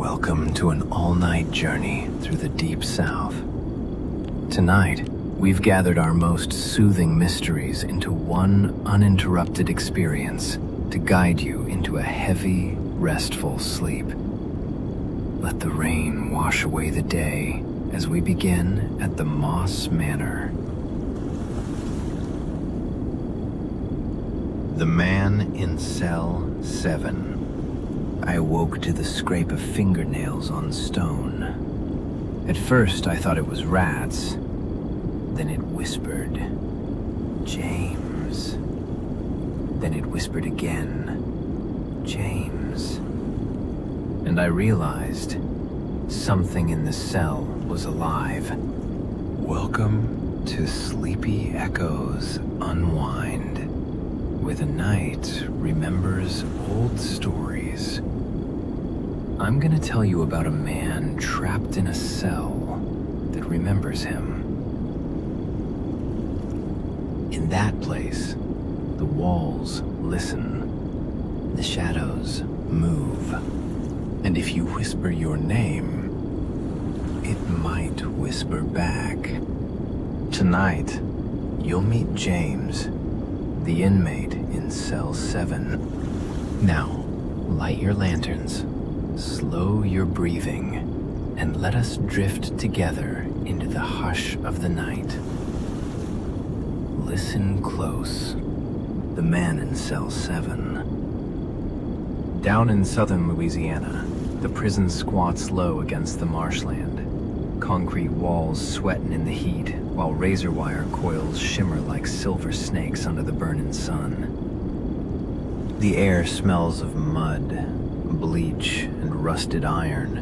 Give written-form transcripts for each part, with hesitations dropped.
Welcome to an all-night journey through the Deep South. Tonight, we've gathered our most soothing mysteries into one uninterrupted experience to guide you into a heavy, restful sleep. Let the rain wash away the day as we begin at the Moss Manor. The man in cell 7. I awoke to the scrape of fingernails on stone. At first, I thought it was rats. Then it whispered, "James." Then it whispered again, "James." And I realized something in the cell was alive. Welcome to Sleepy Echoes Unwind, where the night remembers old stories. I'm gonna tell you about a man trapped in a cell that remembers him. In that place, the walls listen, the shadows move, and if you whisper your name, it might whisper back. Tonight, you'll meet James, the inmate in cell 7. Now, light your lanterns, slow your breathing, and let us drift together into the hush of the night. Listen close. The man in cell 7. Down in southern Louisiana, the prison squats low against the marshland. Concrete walls sweating in the heat, while razor wire coils shimmer like silver snakes under the burning sun. The air smells of mud, bleach, and rusted iron.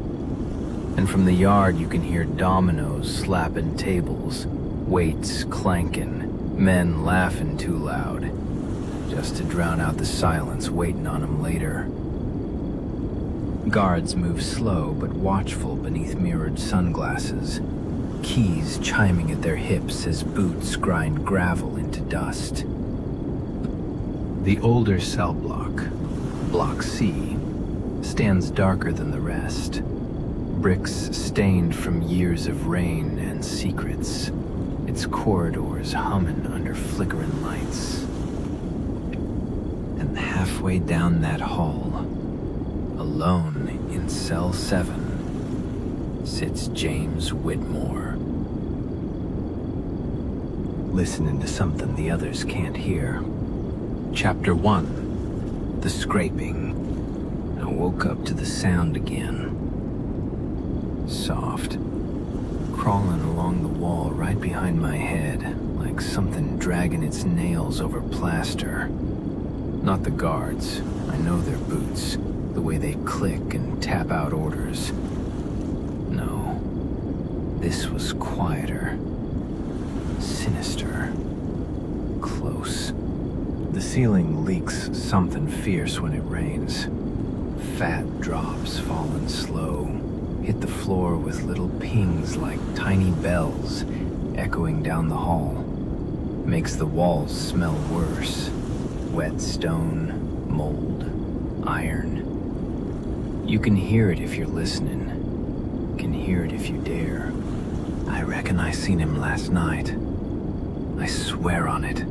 And from the yard you can hear dominoes slapping tables, weights clanking, men laughing too loud, just to drown out the silence waiting on them later. Guards move slow but watchful beneath mirrored sunglasses, keys chiming at their hips as boots grind gravel into dust. The older cell block, Block C, stands darker than the rest, bricks stained from years of rain and secrets, its corridors humming under flickering lights. And halfway down that hall, alone in cell 7, sits James Whitmore, listening to something the others can't hear. Chapter 1, The Scraping. I woke up to the sound again. Soft, crawling along the wall right behind my head, like something dragging its nails over plaster. Not the guards. I know their boots, the way they click and tap out orders. No, this was quieter, sinister, close. The ceiling leaks something fierce when it rains. Fat drops falling slow, hit the floor with little pings like tiny bells echoing down the hall. Makes the walls smell worse. Wet stone, mold, iron. You can hear it if you're listening. Can hear it if you dare. I reckon I seen him last night. I swear on it.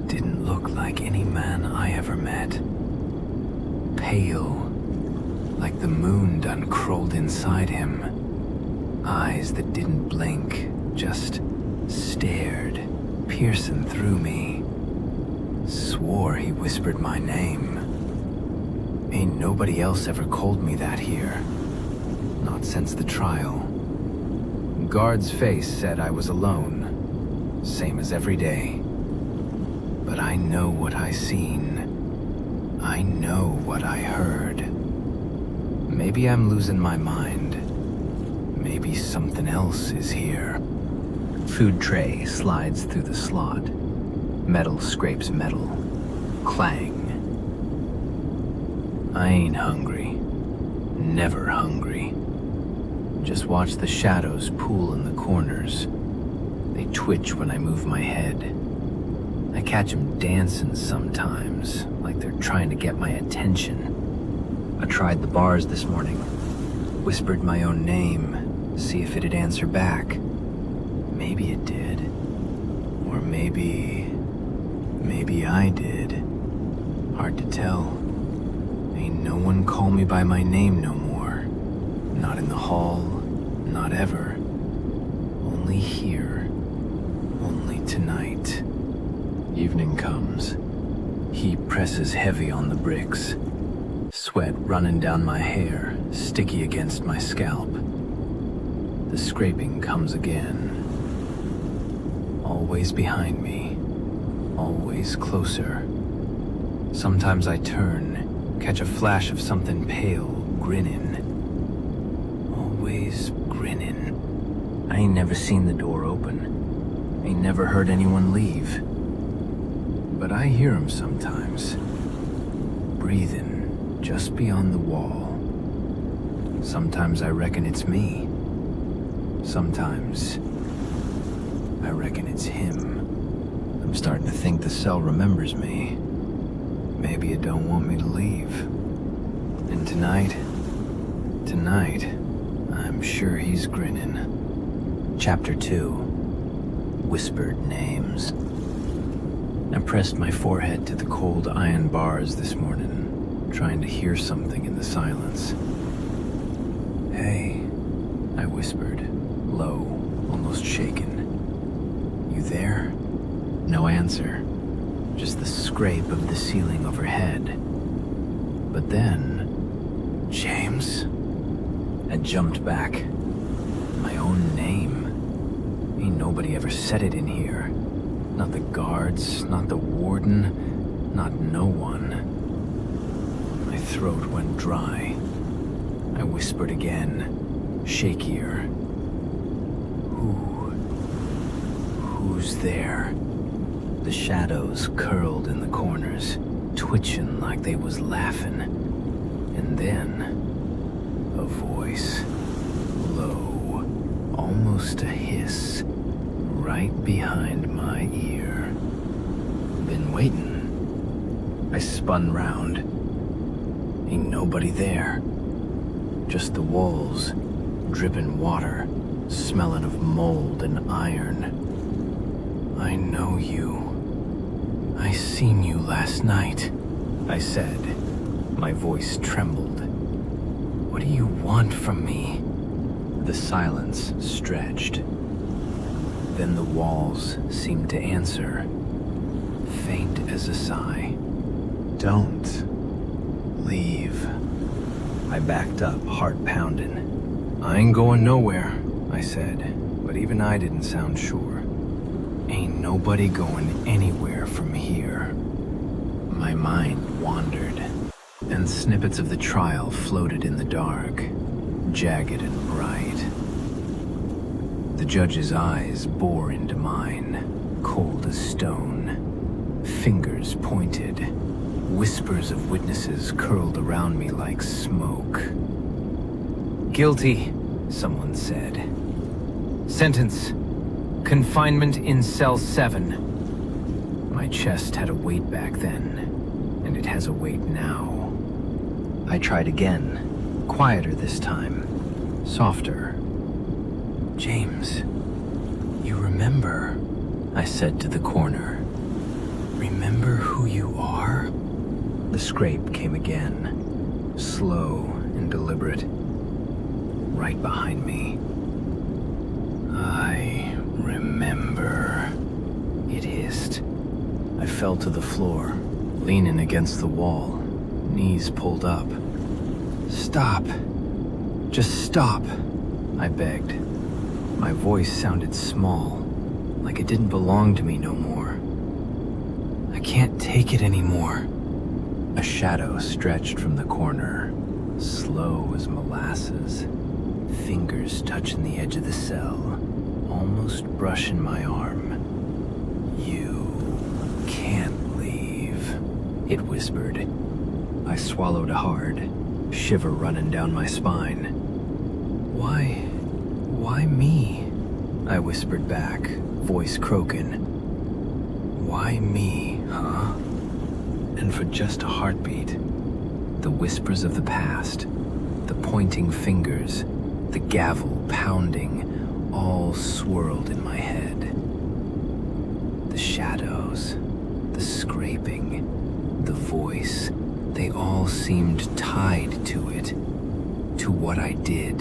Didn't look like any man I ever met. Pale, like the moon done crawled inside him. Eyes that didn't blink, just stared, piercing through me. Swore he whispered my name. Ain't nobody else ever called me that here. Not since the trial. Guard's face said I was alone, same as every day. But I know what I seen. I know what I heard. Maybe I'm losing my mind. Maybe something else is here. Food tray slides through the slot. Metal scrapes metal. Clang. I ain't hungry. Never hungry. Just watch the shadows pool in the corners. They twitch when I move my head. I catch them dancing sometimes, like they're trying to get my attention. I tried the bars this morning. Whispered my own name, see if it'd answer back. Maybe it did. Or maybe I did. Hard to tell. Ain't no one call me by my name no more. Not in the hall, not ever. Only here. Only tonight. Evening comes. Heat presses heavy on the bricks. Sweat running down my hair, sticky against my scalp. The scraping comes again. Always behind me. Always closer. Sometimes I turn, catch a flash of something pale, grinning. Always grinning. I ain't never seen the door open. Ain't never heard anyone leave. But I hear him sometimes. Breathing just beyond the wall. Sometimes I reckon it's me. Sometimes I reckon it's him. I'm starting to think the cell remembers me. Maybe it don't want me to leave. And tonight, I'm sure he's grinning. Chapter 2. Whispered Names. I pressed my forehead to the cold iron bars this morning, trying to hear something in the silence. Hey, I whispered, low, almost shaken. You there? No answer. Just the scrape of the ceiling overhead. But then, James? I jumped back. My own name. Ain't nobody ever said it in here. Not the guards, not the warden, not no one. My throat went dry. I whispered again, shakier. Who's there? The shadows curled in the corners, twitching like they was laughing. And then, a voice, low, almost a hiss, right behind my ear. Been waiting. I spun round. Ain't nobody there. Just the walls, dripping water, smelling of mold and iron. I know you. I seen you last night, I said. My voice trembled. What do you want from me? The silence stretched. Then the walls seemed to answer, faint as a sigh. Don't leave. I backed up, heart pounding. I ain't going nowhere, I said, but even I didn't sound sure. Ain't nobody going anywhere from here. My mind wandered, and snippets of the trial floated in the dark, jagged and bright. The judge's eyes bore into mine, cold as stone. Fingers pointed, whispers of witnesses curled around me like smoke. Guilty, someone said. Sentence. Confinement in cell 7. My chest had a weight back then, and it has a weight now. I tried again, quieter this time, softer. James, you remember? I said to the corner. Remember who you are? The scrape came again, slow and deliberate, right behind me. I remember, it hissed. I fell to the floor, leaning against the wall, knees pulled up. Stop. Just stop, I begged. My voice sounded small, like it didn't belong to me no more. I can't take it anymore. A shadow stretched from the corner, slow as molasses, fingers touching the edge of the cell, almost brushing my arm. You can't leave, it whispered. I swallowed hard, shiver running down my spine. Why me? I whispered back, voice croaking. Why me, huh? And for just a heartbeat, the whispers of the past, the pointing fingers, the gavel pounding, all swirled in my head. The shadows, the scraping, the voice, they all seemed tied to it, to what I did,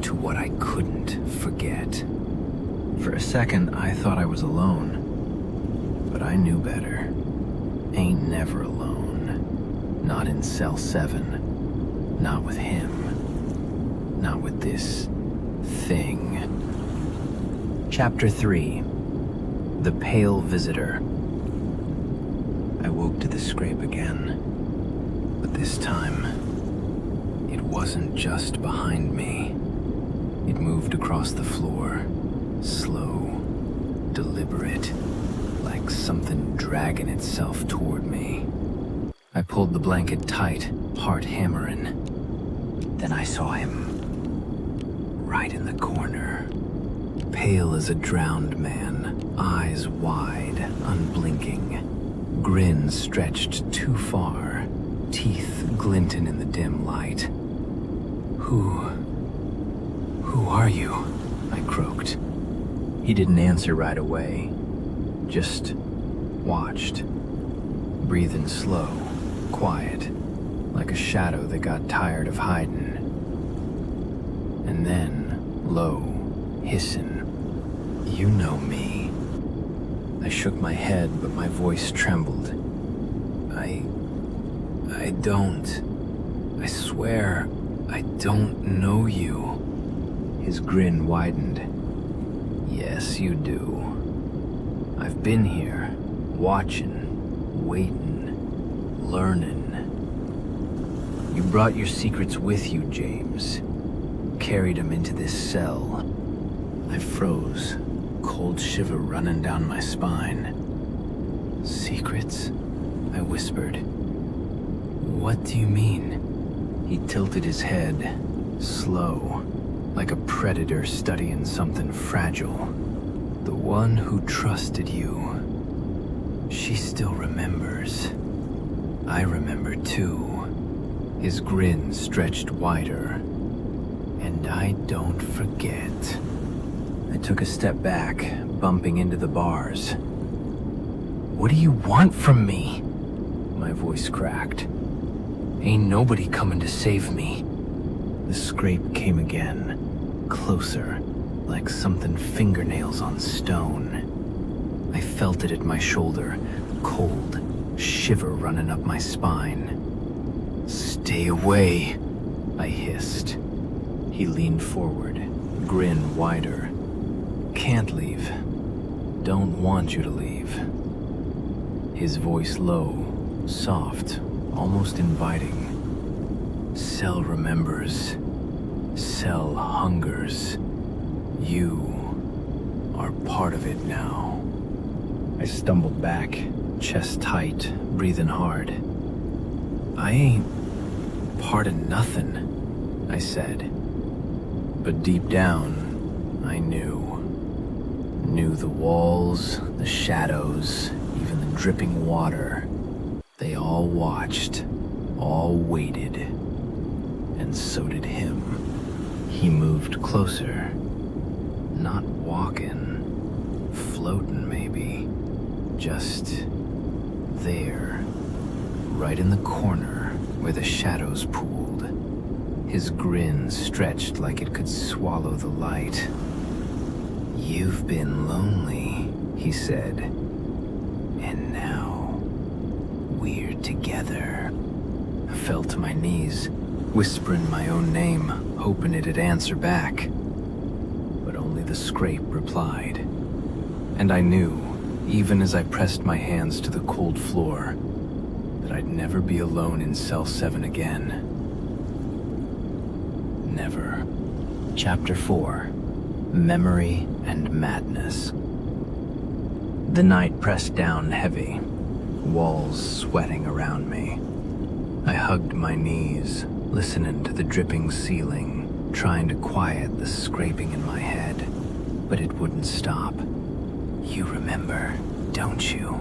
to what I couldn't forget. For a second, I thought I was alone, but I knew better. Ain't never alone. Not in Cell 7. Not with him. Not with this thing. Chapter 3. The Pale Visitor. I woke to the scrape again, but this time, it wasn't just behind me. It moved across the floor, slow, deliberate, like something dragging itself toward me. I pulled the blanket tight, heart hammering. Then I saw him, right in the corner. Pale as a drowned man, eyes wide, unblinking, grin stretched too far, teeth glinting in the dim light. Who are you? I croaked. He didn't answer right away, just watched, breathing slow, quiet, like a shadow that got tired of hiding. And then, low, hissing, "You know me." I shook my head, but my voice trembled. I don't. I swear, I don't know you. His grin widened. Yes, you do. I've been here, watching, waiting, learning. You brought your secrets with you, James. Carried them into this cell. I froze, cold shiver running down my spine. Secrets? I whispered. What do you mean? He tilted his head, slow, like a predator studying something fragile. The one who trusted you. She still remembers. I remember too. His grin stretched wider. And I don't forget. I took a step back, bumping into the bars. What do you want from me? My voice cracked. Ain't nobody coming to save me. The scrape came again, closer, like something fingernails on stone. I felt it at my shoulder, cold, shiver running up my spine. Stay away, I hissed. He leaned forward, grin wider. Can't leave. Don't want you to leave. His voice low, soft, almost inviting. Cell remembers. Cell hungers. You are part of it now. I stumbled back, chest tight, breathing hard. I ain't part of nothing, I said. But deep down, I knew. Knew the walls, the shadows, even the dripping water. They all watched, all waited. And so did him. He moved closer. Not walking, floating maybe. Just there, right in the corner where the shadows pooled. His grin stretched like it could swallow the light. You've been lonely, he said. And now, we're together. I fell to my knees, whispering my own name, hoping it'd answer back. But only the scrape replied. And I knew, even as I pressed my hands to the cold floor, that I'd never be alone in Cell 7 again. Never. Chapter 4. Memory and Madness. The night pressed down heavy, walls sweating around me. I hugged my knees, listening to the dripping ceiling, trying to quiet the scraping in my head, but it wouldn't stop. You remember, don't you?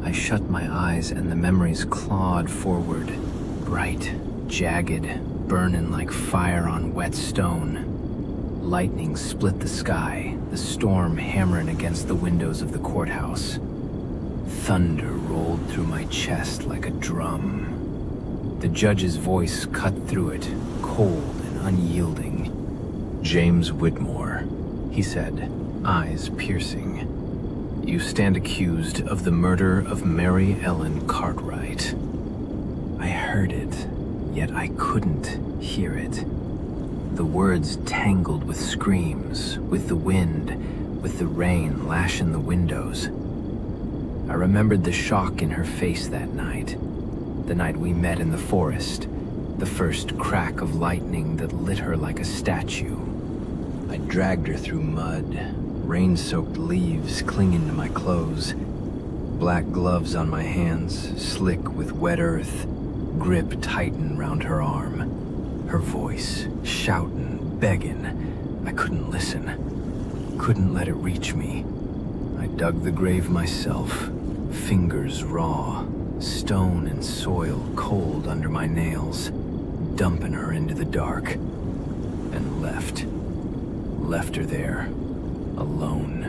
I shut my eyes and the memories clawed forward, bright, jagged, burning like fire on wet stone. Lightning split the sky, the storm hammering against the windows of the courthouse. Thunder rolled through my chest like a drum. The judge's voice cut through it, cold and unyielding. "James Whitmore," he said, eyes piercing. "You stand accused of the murder of Mary Ellen Cartwright." I heard it, yet I couldn't hear it. The words tangled with screams, with the wind, with the rain lashing the windows. I remembered the shock in her face that night, the night we met in the forest, the first crack of lightning that lit her like a statue. I dragged her through mud, rain-soaked leaves clinging to my clothes, black gloves on my hands, slick with wet earth, grip tightened round her arm. Her voice, shouting, begging. I couldn't listen, couldn't let it reach me. I dug the grave myself, fingers raw, stone and soil cold under my nails, dumping her into the dark, and left her there, alone,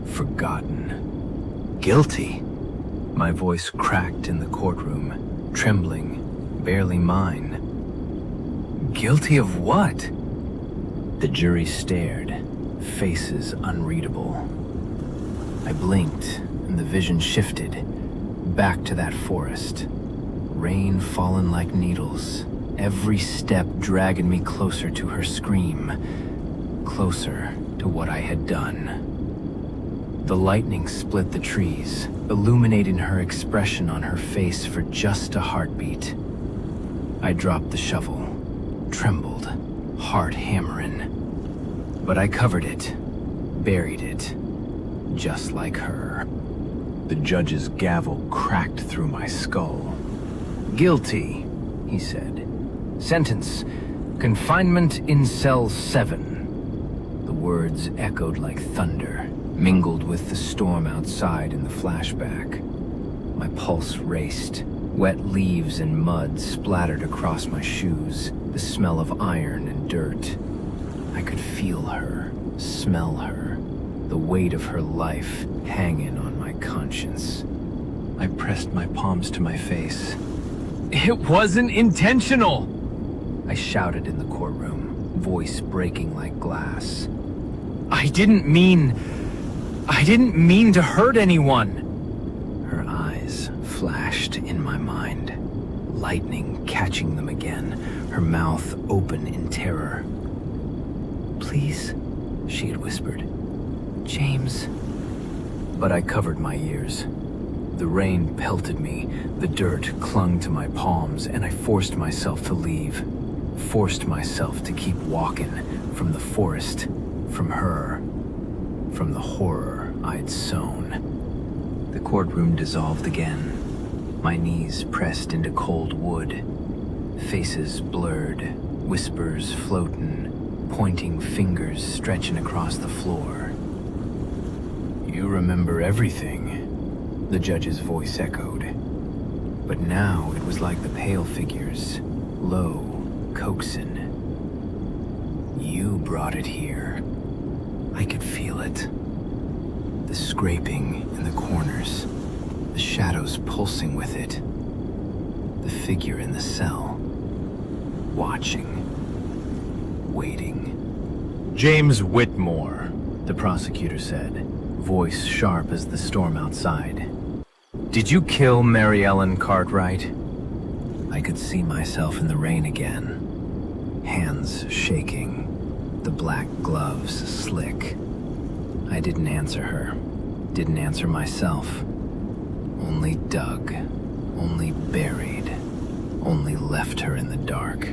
forgotten. Guilty? My voice cracked in the courtroom, trembling, barely mine. Guilty of what? The jury stared, faces unreadable. I blinked, and the vision shifted, back to that forest. Rain falling like needles, every step dragging me closer to her scream, closer to what I had done. The lightning split the trees, illuminating her expression on her face for just a heartbeat. I dropped the shovel, trembled, heart hammering. But I covered it, buried it, just like her. The judge's gavel cracked through my skull. "Guilty," he said. "Sentence, confinement in cell 7. The words echoed like thunder, mingled with the storm outside in the flashback. My pulse raced. Wet leaves and mud splattered across my shoes, the smell of iron and dirt. I could feel her, smell her, the weight of her life hanging on my conscience. I pressed my palms to my face. "It wasn't intentional!" I shouted in the courtroom, voice breaking like glass. I didn't mean to hurt anyone." Her eyes flashed in my mind, lightning catching them again, her mouth open in terror. "Please," she had whispered. "James." But I covered my ears. The rain pelted me, the dirt clung to my palms, and I forced myself to leave. Forced myself to keep walking, from the forest, from her, from the horror I'd sown. The courtroom dissolved again. My knees pressed into cold wood. Faces blurred, whispers floating, pointing fingers stretching across the floor. "You remember everything," the judge's voice echoed. But now it was like the pale figures, low, coaxing. "You brought it here." I could feel it. The scraping in the corners, the shadows pulsing with it. The figure in the cell, watching, waiting. "James Whitmore," the prosecutor said, voice sharp as the storm outside. "Did you kill Mary Ellen Cartwright?" I could see myself in the rain again, hands shaking, the black gloves slick. I didn't answer her, didn't answer myself. Only dug, only buried, only left her in the dark.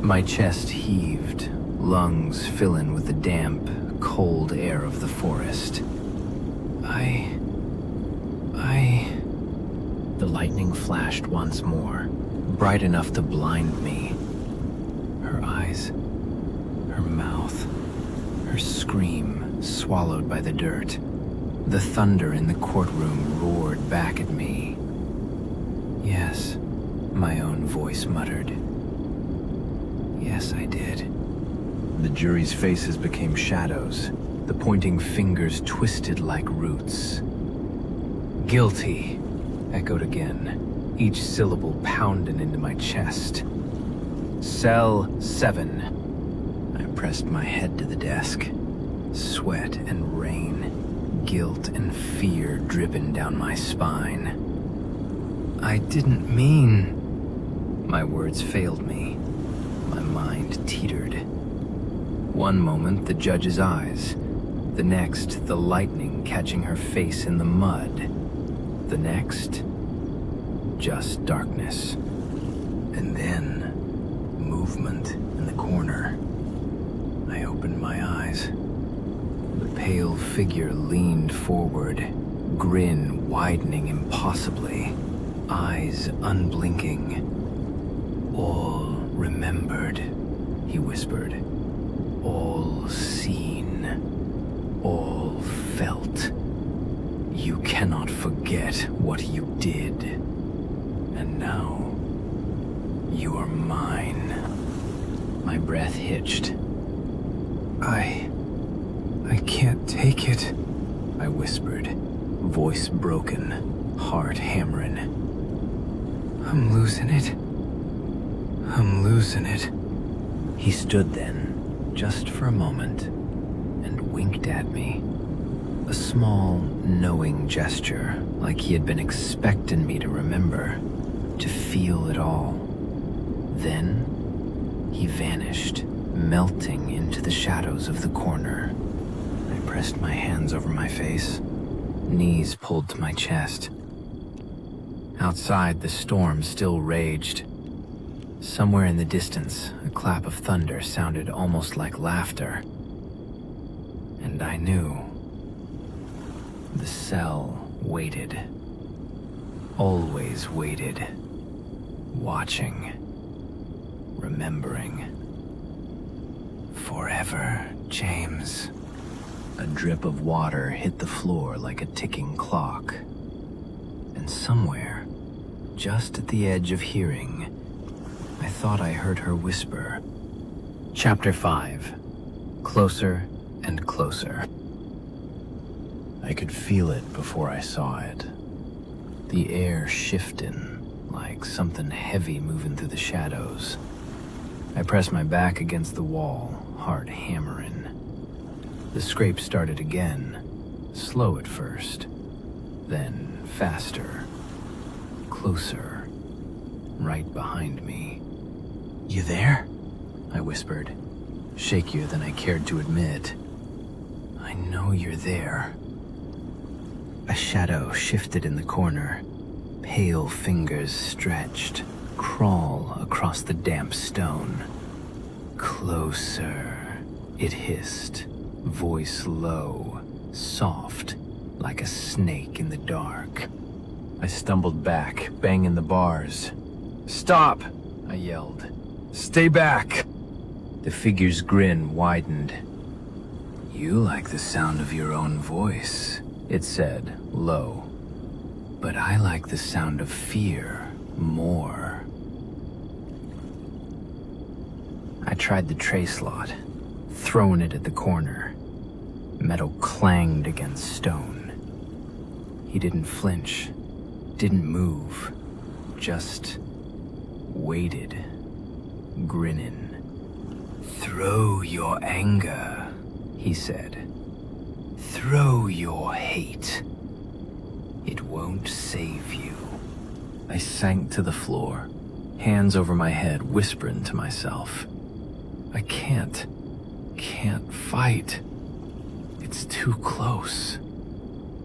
My chest heaved, lungs filling with the damp, cold air of the forest. The lightning flashed once more, bright enough to blind me. Her eyes, her mouth, her scream swallowed by the dirt. The thunder in the courtroom roared back at me. "Yes," my own voice muttered. Yes, I did. The jury's faces became shadows, the pointing fingers twisted like roots. Guilty, echoed again, each syllable pounding into my chest. Cell 7. I pressed my head to the desk. Sweat and rain, guilt and fear dripping down my spine. I didn't mean... My words failed me. My mind teetered. One moment, the judge's eyes. The next, the lightning catching her face in the mud. The next, just darkness. And then, movement in the corner. I opened my eyes. The pale figure leaned forward, grin widening impossibly, eyes unblinking. All remembered, he whispered. All seen, all felt. You cannot forget what you did. And now, you are mine. My breath hitched. I can't take it, I whispered, voice broken, heart hammering. I'm losing it. I'm losing it. He stood then, just for a moment, and winked at me. A small, knowing gesture, like he had been expecting me to remember, to feel it all. Then, he vanished, melting into the shadows of the corner. I pressed my hands over my face, knees pulled to my chest. Outside, the storm still raged. Somewhere in the distance, a clap of thunder sounded almost like laughter. And I knew. The cell waited. Always waited. Watching. Remembering. Forever, James. A drip of water hit the floor like a ticking clock. And somewhere, just at the edge of hearing, I thought I heard her whisper. Chapter 5. Closer and closer. I could feel it before I saw it. The air shifting, like something heavy moving through the shadows. I pressed my back against the wall, heart hammering. The scrape started again, slow at first, then faster, closer, right behind me. You there? I whispered, shakier than I cared to admit. I know you're there. A shadow shifted in the corner, pale fingers stretched, crawl across the damp stone. Closer, it hissed, voice low, soft, like a snake in the dark. I stumbled back, banging the bars. Stop, I yelled. Stay back. The figure's grin widened. You like the sound of your own voice, it said, low. But I like the sound of fear more. I tried the tray slot, throwing it at the corner. Metal clanged against stone. He didn't flinch, didn't move, just waited, grinning. Throw your anger, he said. Throw your hate. It won't save you. I sank to the floor, hands over my head, whispering to myself. I can't fight. It's too close.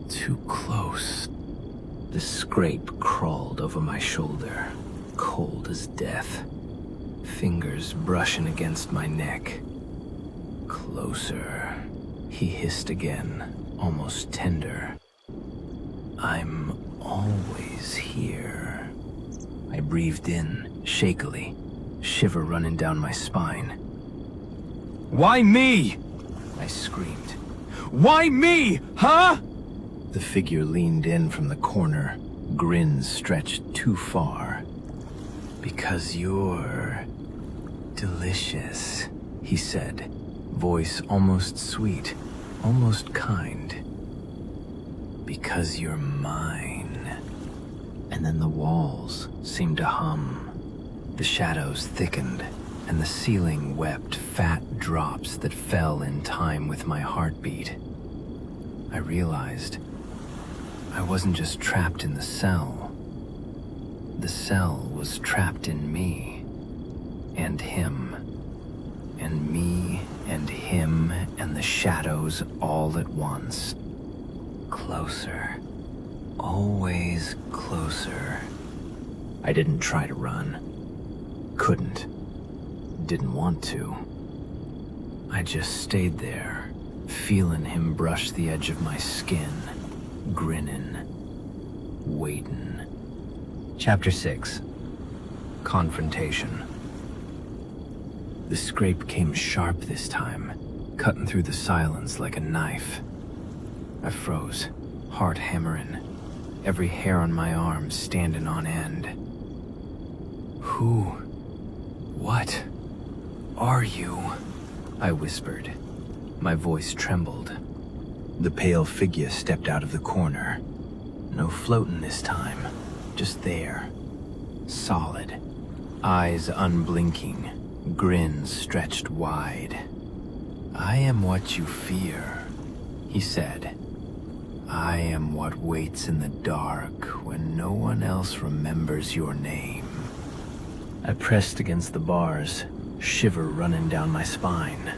Too close. The scrape crawled over my shoulder, cold as death. Fingers brushing against my neck. Closer, he hissed again, almost tender. I'm always here. I breathed in, shakily, shiver running down my spine. Why me? I screamed. Why me, huh? The figure leaned in from the corner, grin stretched too far. Because you're delicious, he said, voice almost sweet, almost kind. Because you're mine. And then the walls seemed to hum. The shadows thickened, and the ceiling wept fat drops that fell in time with my heartbeat. I realized I wasn't just trapped in the cell. The cell was trapped in me, and him, and me, and him, and the shadows all at once. Closer. Always closer. I didn't try to run. Couldn't. Didn't want to. I just stayed there, feeling him brush the edge of my skin, grinning, waiting. Chapter 6. Confrontation. The scrape came sharp this time, cutting through the silence like a knife. I froze, heart hammering, every hair on my arm standing on end. Who? What are you? I whispered. My voice trembled. The pale figure stepped out of the corner. No floating this time, just there. Solid. Eyes unblinking, grin stretched wide. I am what you fear, he said. I am what waits in the dark when no one else remembers your name. I pressed against the bars, shiver running down my spine.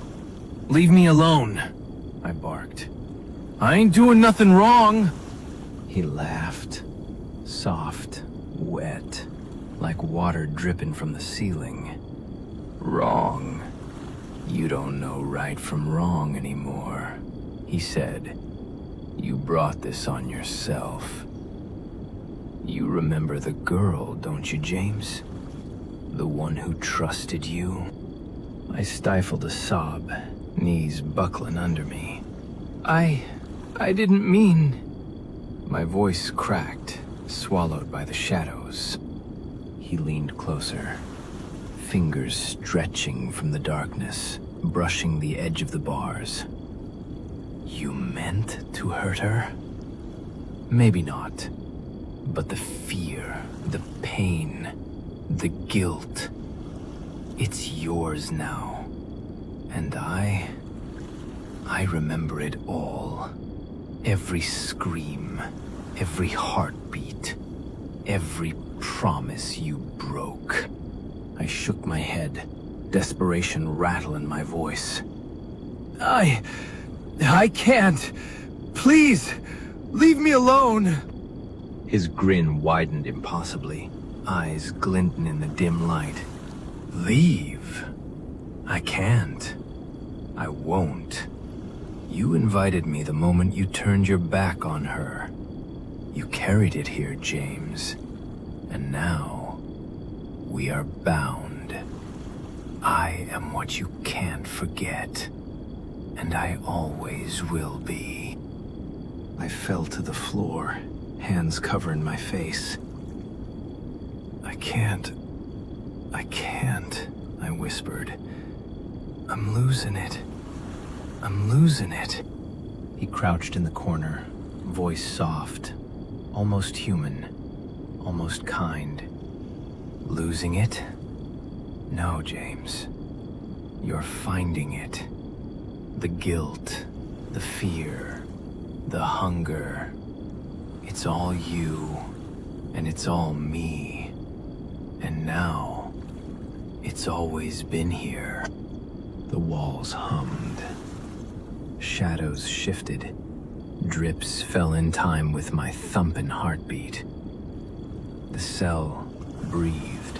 Leave me alone, I barked. I ain't doing nothing wrong. He laughed, soft, wet, like water dripping from the ceiling. Wrong. You don't know right from wrong anymore, he said. You brought this on yourself. You remember the girl, don't you, James? The one who trusted you? I stifled a sob, knees buckling under me. I didn't mean... My voice cracked, swallowed by the shadows. He leaned closer, fingers stretching from the darkness, brushing the edge of the bars. You meant to hurt her? Maybe not. But the fear, the pain, the guilt, it's yours now. And I remember it all. Every scream, every heartbeat, every promise you broke. I shook my head, desperation rattling my voice. I can't. Please, leave me alone. His grin widened impossibly, eyes glinting in the dim light. Leave? I can't. I won't. You invited me the moment you turned your back on her. You carried it here, James. And now, we are bound. I am what you can't forget. And I always will be. I fell to the floor, hands covering my face. I can't, I whispered. I'm losing it. He crouched in the corner, voice soft, almost human, almost kind. Losing it? No, James. You're finding it. The guilt, the fear, the hunger. It's all you, and it's all me. And now, it's always been here. The walls hummed. Shadows shifted. Drips fell in time with my thumping heartbeat. The cell breathed.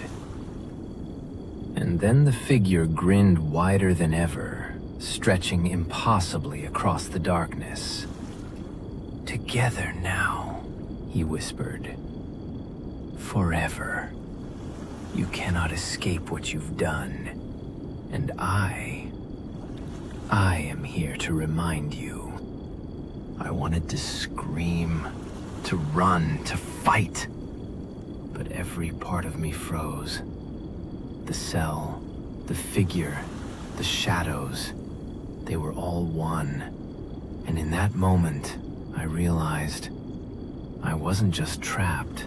And then the figure grinned wider than ever, stretching impossibly across the darkness. Together now, he whispered. Forever. You cannot escape what you've done. And I am here to remind you. I wanted to scream, to run, to fight. But every part of me froze. The cell, The figure, the shadows, they were all one. And in that moment, I realized I wasn't just trapped.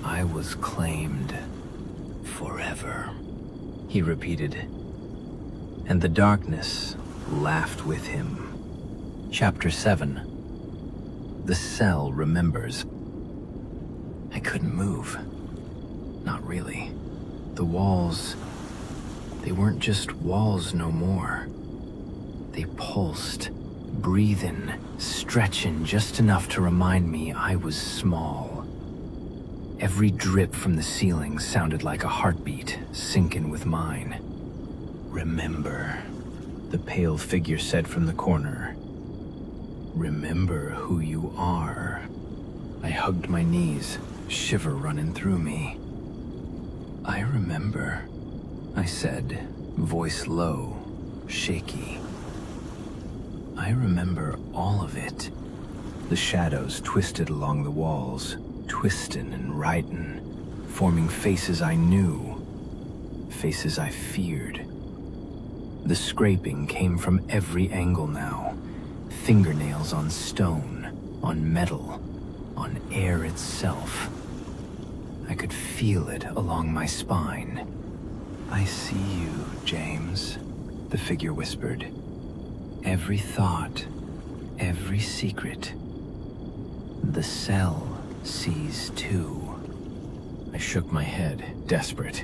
I was claimed forever, he repeated. And the darkness laughed with him. Chapter 7. The cell remembers. I couldn't move. Not really. The walls, they weren't just walls no more. They pulsed, breathing, stretching just enough to remind me I was small. Every drip from the ceiling sounded like a heartbeat, syncing with mine. Remember, the pale figure said from the corner. Remember who you are. I hugged my knees, shiver running through me. I remember, I said, voice low, shaky. I remember all of it. The shadows twisted along the walls, twisting and writing, forming faces I knew, faces I feared. The scraping came from every angle now, fingernails on stone, on metal, on air itself. I could feel it along my spine. I see you, James, the figure whispered. Every thought, every secret. The cell sees too. I shook my head, desperate.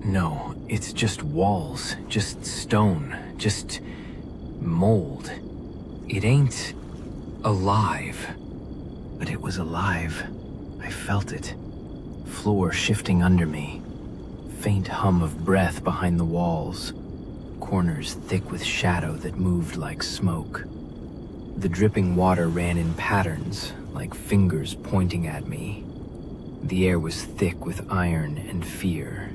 No, it's just walls, just stone, just mold. It ain't alive. But it was alive. I felt it. Floor shifting under me. Faint hum of breath behind the walls. Corners thick with shadow that moved like smoke. The dripping water ran in patterns, like fingers pointing at me. The air was thick with iron and fear.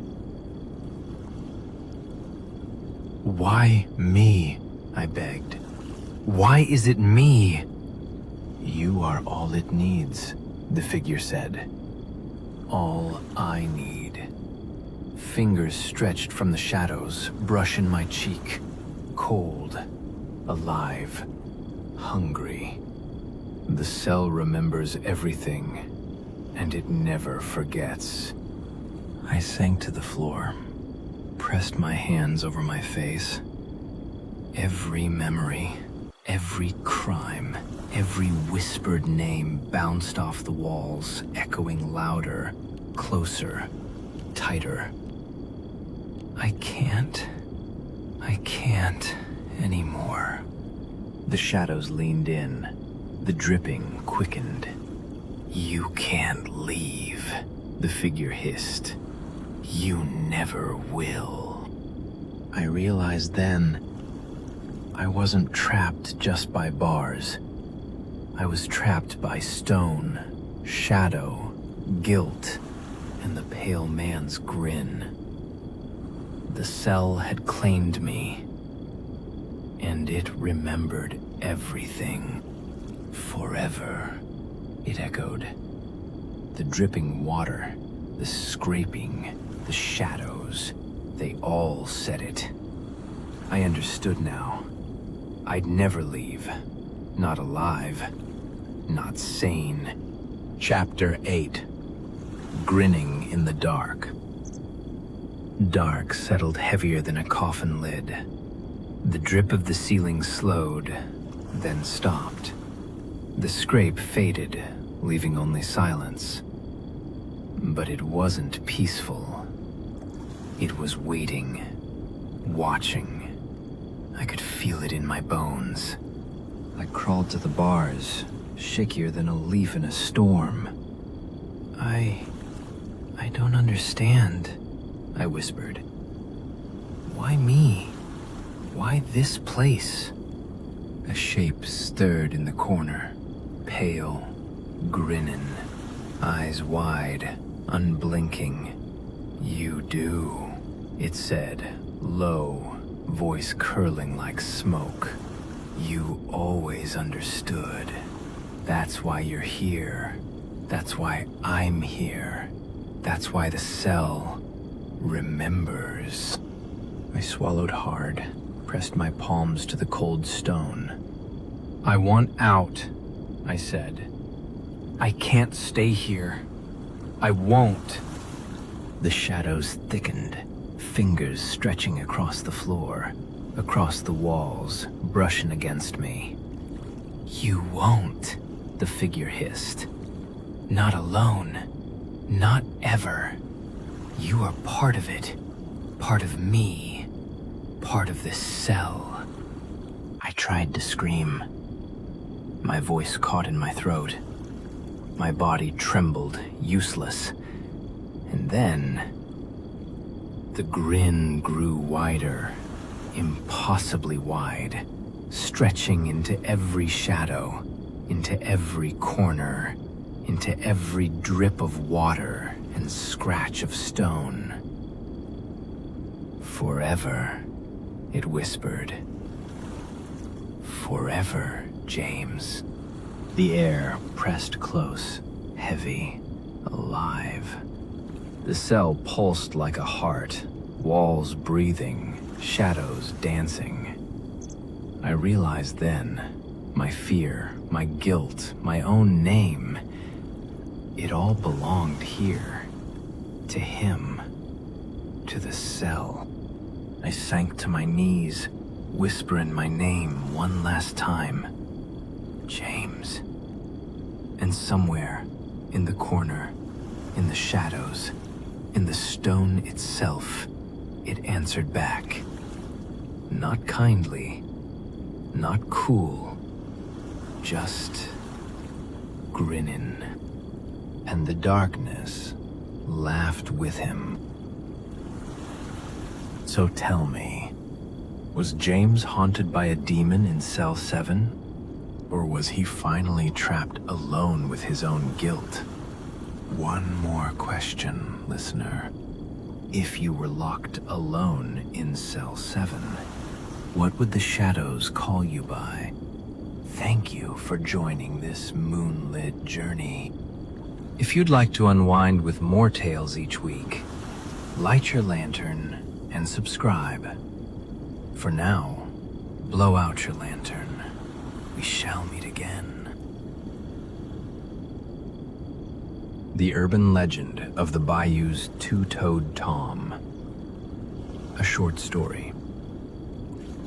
Why me? I begged. Why is it me? You are all it needs, the figure said. All I need. Fingers stretched from the shadows, brushing my cheek. Cold, alive, hungry. The cell remembers everything, and it never forgets. I sank to the floor, pressed my hands over my face. Every memory, every crime, every whispered name bounced off the walls, echoing louder, closer, tighter. I can't anymore. The shadows leaned in, the dripping quickened. You can't leave, the figure hissed. You never will. I realized then I wasn't trapped just by bars. I was trapped by stone, shadow, guilt, and the pale man's grin. The cell had claimed me, and it remembered everything. Forever, it echoed. The dripping water, the scraping, the shadows, they all said it. I understood now. I'd never leave. Not alive. Not sane. Chapter 8. Grinning in the dark. Dark settled heavier than a coffin lid. The drip of the ceiling slowed, then stopped. The scrape faded, leaving only silence. But it wasn't peaceful. It was waiting, watching. I could feel it in my bones. I crawled to the bars, shakier than a leaf in a storm. I don't understand, I whispered. Why me? Why this place? A shape stirred in the corner, pale, grinning, eyes wide, unblinking. You do, it said, low, voice curling like smoke. You always understood. That's why you're here. That's why I'm here. That's why the cell remembers. I swallowed hard, pressed my palms to the cold stone. "I want out," I said. "I can't stay here. I won't." The shadows thickened, fingers stretching across the floor, across the walls, brushing against me. "You won't," the figure hissed. "Not alone. Not ever. You are part of it. Part of me. Part of this cell." I tried to scream. My voice caught in my throat. My body trembled, useless. And then, the grin grew wider, impossibly wide, stretching into every shadow, into every corner, into every drip of water and scratch of stone. "Forever," it whispered. "Forever, James." The air pressed close, heavy, alive. The cell pulsed like a heart, walls breathing, shadows dancing. I realized then, my fear, my guilt, my own name, it all belonged here, to him, to the cell. I sank to my knees, whispering my name one last time. James. And somewhere, in the corner, in the shadows, in the stone itself, it answered back. Not kindly, not cool, just grinning. And the darkness laughed with him. So tell me, was James haunted by a demon in Cell 7? Or was he finally trapped alone with his own guilt? One more question, listener. If you were locked alone in Cell 7, what would the shadows call you by? Thank you for joining this moonlit journey. If you'd like to unwind with more tales each week, light your lantern and subscribe. For now, blow out your lantern. We shall meet again. The Urban Legend of the Bayou's Two-Toed Tom. A short story.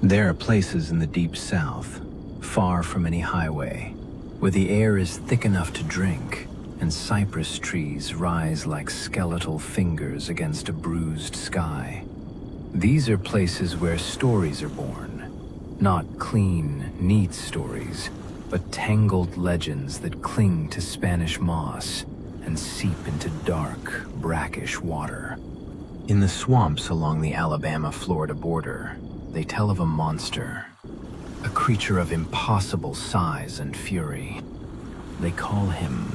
There are places in the Deep South, far from any highway, where the air is thick enough to drink, and cypress trees rise like skeletal fingers against a bruised sky. These are places where stories are born. Not clean, neat stories, but tangled legends that cling to Spanish moss and seep into dark, brackish water. In the swamps along the Alabama-Florida border, they tell of a monster, a creature of impossible size and fury. They call him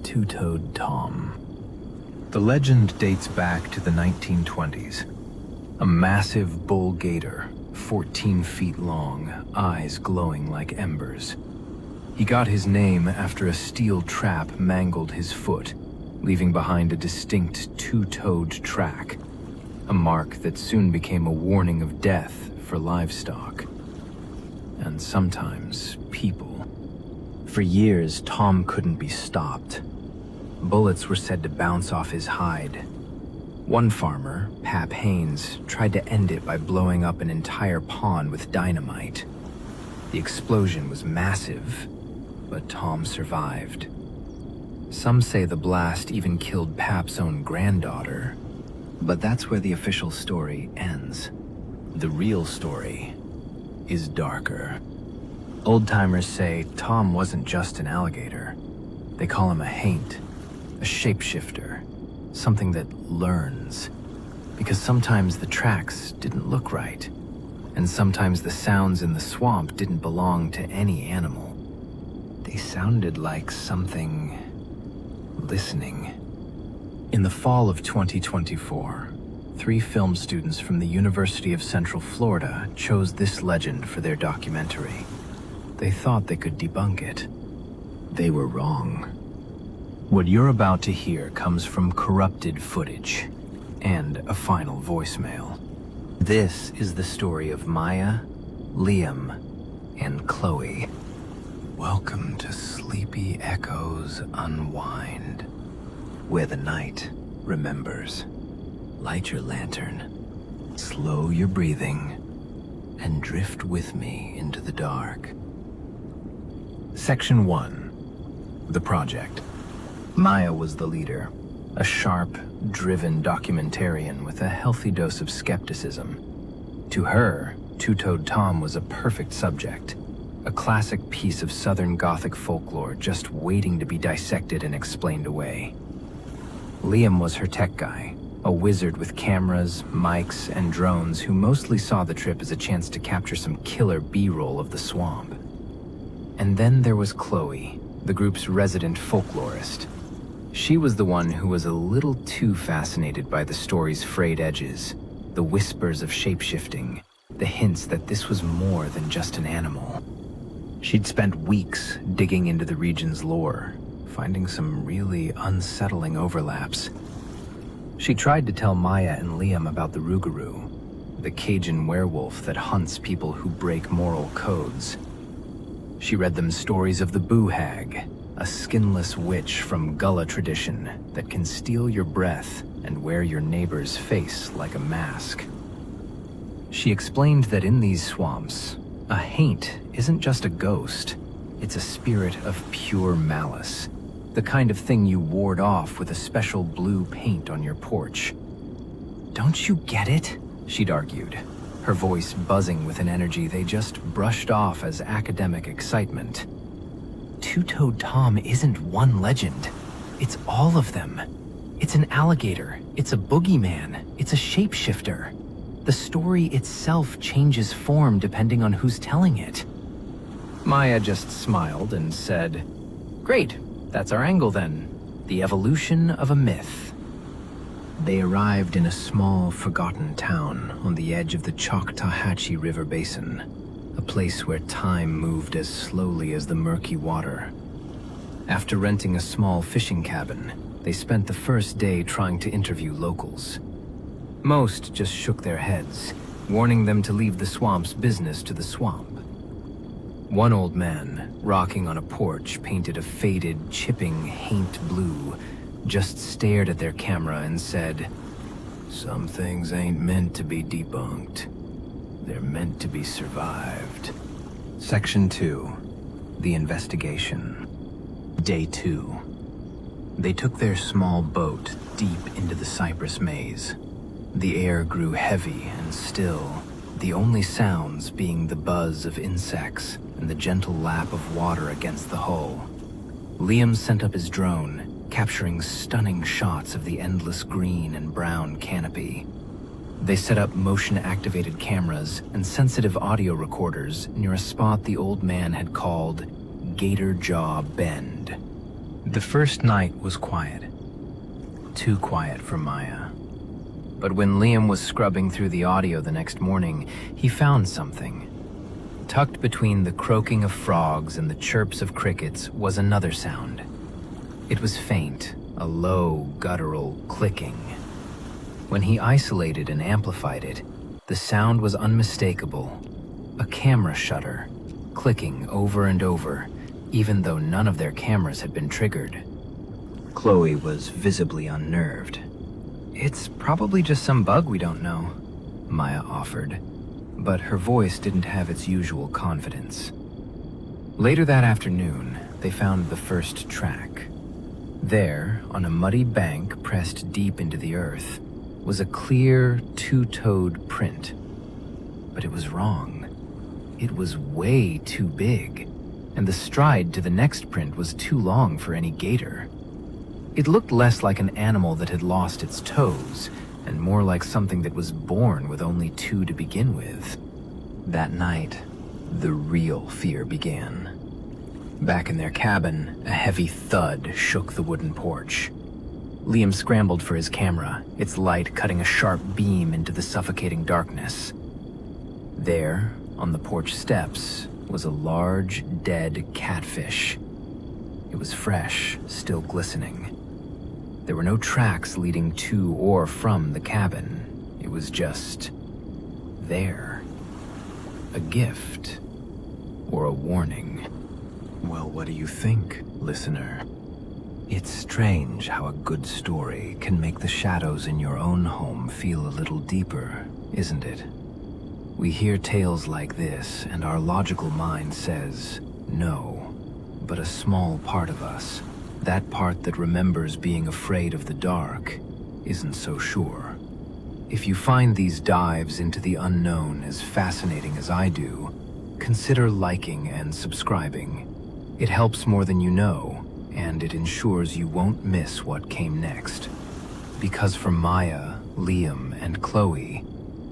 Two-Toed Tom. The legend dates back to the 1920s. A massive bull gator, 14 feet long, eyes glowing like embers. He got his name after a steel trap mangled his foot, leaving behind a distinct two-toed track, a mark that soon became a warning of death for livestock. And sometimes people. For years, Tom couldn't be stopped. Bullets were said to bounce off his hide. One farmer, Pap Haynes, tried to end it by blowing up an entire pond with dynamite. The explosion was massive, but Tom survived. Some say the blast even killed Pap's own granddaughter, but that's where the official story ends. The real story is darker. Old-timers say Tom wasn't just an alligator. They call him a haint, a shapeshifter, something that learns. Because sometimes the tracks didn't look right, and sometimes the sounds in the swamp didn't belong to any animal. They sounded like something listening. In the fall of 2024, 3 film students from the University of Central Florida chose this legend for their documentary. They thought they could debunk it. They were wrong. What you're about to hear comes from corrupted footage and a final voicemail. This is the story of Maya, Liam, and Chloe. Welcome to Sleepy Echoes Unwind, where the night remembers. Light your lantern, slow your breathing, and drift with me into the dark. Section 1. The Project. Maya was the leader, a sharp, driven documentarian with a healthy dose of skepticism. To her, Two-Toed Tom was a perfect subject, a classic piece of Southern Gothic folklore just waiting to be dissected and explained away. Liam was her tech guy, a wizard with cameras, mics, and drones who mostly saw the trip as a chance to capture some killer B-roll of the swamp. And then there was Chloe, the group's resident folklorist. She was the one who was a little too fascinated by the story's frayed edges, the whispers of shapeshifting, the hints that this was more than just an animal. She'd spent weeks digging into the region's lore, finding some really unsettling overlaps. She tried to tell Maya and Liam about the Rougarou, the Cajun werewolf that hunts people who break moral codes. She read them stories of the Boo Hag, a skinless witch from Gullah tradition that can steal your breath and wear your neighbor's face like a mask. She explained that in these swamps, a haint isn't just a ghost, it's a spirit of pure malice, the kind of thing you ward off with a special blue paint on your porch. "Don't you get it?" she'd argued, her voice buzzing with an energy they just brushed off as academic excitement. Two-Toed Tom isn't one legend. It's all of them. It's an alligator. It's a boogeyman. It's a shapeshifter. The story itself changes form depending on who's telling it. Maya just smiled and said, "Great, that's our angle then. The evolution of a myth." They arrived in a small, forgotten town on the edge of the Choctawhatchee River Basin, a place where time moved as slowly as the murky water. After renting a small fishing cabin, they spent the first day trying to interview locals. Most just shook their heads, warning them to leave the swamp's business to the swamp. One old man, rocking on a porch painted a faded, chipping haint blue, just stared at their camera and said, "Some things ain't meant to be debunked. They're meant to be survived." Section 2. The Investigation. Day 2. They took their small boat deep into the cypress maze. The air grew heavy and still, the only sounds being the buzz of insects and the gentle lap of water against the hull. Liam sent up his drone, capturing stunning shots of the endless green and brown canopy. They set up motion-activated cameras and sensitive audio recorders near a spot the old man had called Gator Jaw Bend. The first night was quiet. Too quiet for Maya. But when Liam was scrubbing through the audio the next morning, he found something. Tucked between the croaking of frogs and the chirps of crickets was another sound. It was faint, a low, guttural clicking. When he isolated and amplified it, the sound was unmistakable. A camera shutter, clicking over and over, even though none of their cameras had been triggered. Chloe was visibly unnerved. "It's probably just some bug we don't know," Maya offered, but her voice didn't have its usual confidence. Later that afternoon, they found the first track. There, on a muddy bank pressed deep into the earth, was a clear, two-toed print. But it was wrong. It was way too big, and the stride to the next print was too long for any gator. It looked less like an animal that had lost its toes, and more like something that was born with only two to begin with. That night, the real fear began. Back in their cabin, a heavy thud shook the wooden porch. Liam scrambled for his camera, its light cutting a sharp beam into the suffocating darkness. There, on the porch steps, was a large, dead catfish. It was fresh, still glistening. There were no tracks leading to or from the cabin. It was just there. A gift or a warning. Well, what do you think, listener? It's strange how a good story can make the shadows in your own home feel a little deeper, isn't it? We hear tales like this, and our logical mind says, no. But a small part of us, that part that remembers being afraid of the dark, isn't so sure. If you find these dives into the unknown as fascinating as I do, consider liking and subscribing. It helps more than you know, and it ensures you won't miss what came next. Because for Maya, Liam, and Chloe,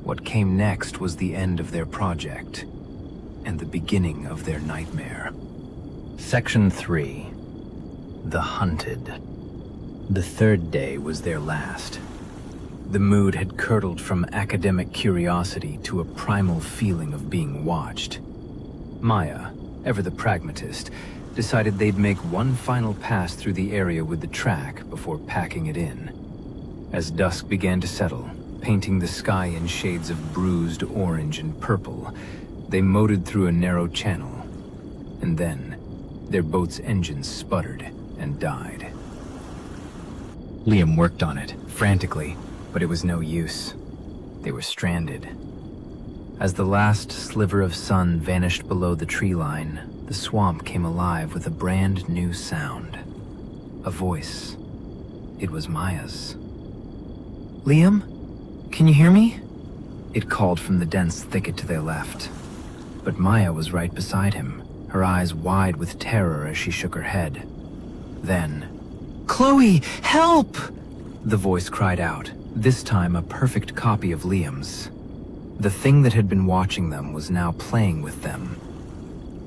what came next was the end of their project, and the beginning of their nightmare. Section 3. The Hunted. The third day was their last. The mood had curdled from academic curiosity to a primal feeling of being watched. Maya, ever the pragmatist, decided they'd make one final pass through the area with the track before packing it in. As dusk began to settle, painting the sky in shades of bruised orange and purple, they motored through a narrow channel. And then, their boat's engines sputtered and died. Liam worked on it, frantically, but it was no use. They were stranded. As the last sliver of sun vanished below the tree line, the swamp came alive with a brand new sound. A voice. It was Maya's. Liam? Can you hear me? It called from the dense thicket to their left. But Maya was right beside him, her eyes wide with terror as she shook her head. Then, Chloe, help! The voice cried out, this time a perfect copy of Liam's. The thing that had been watching them was now playing with them.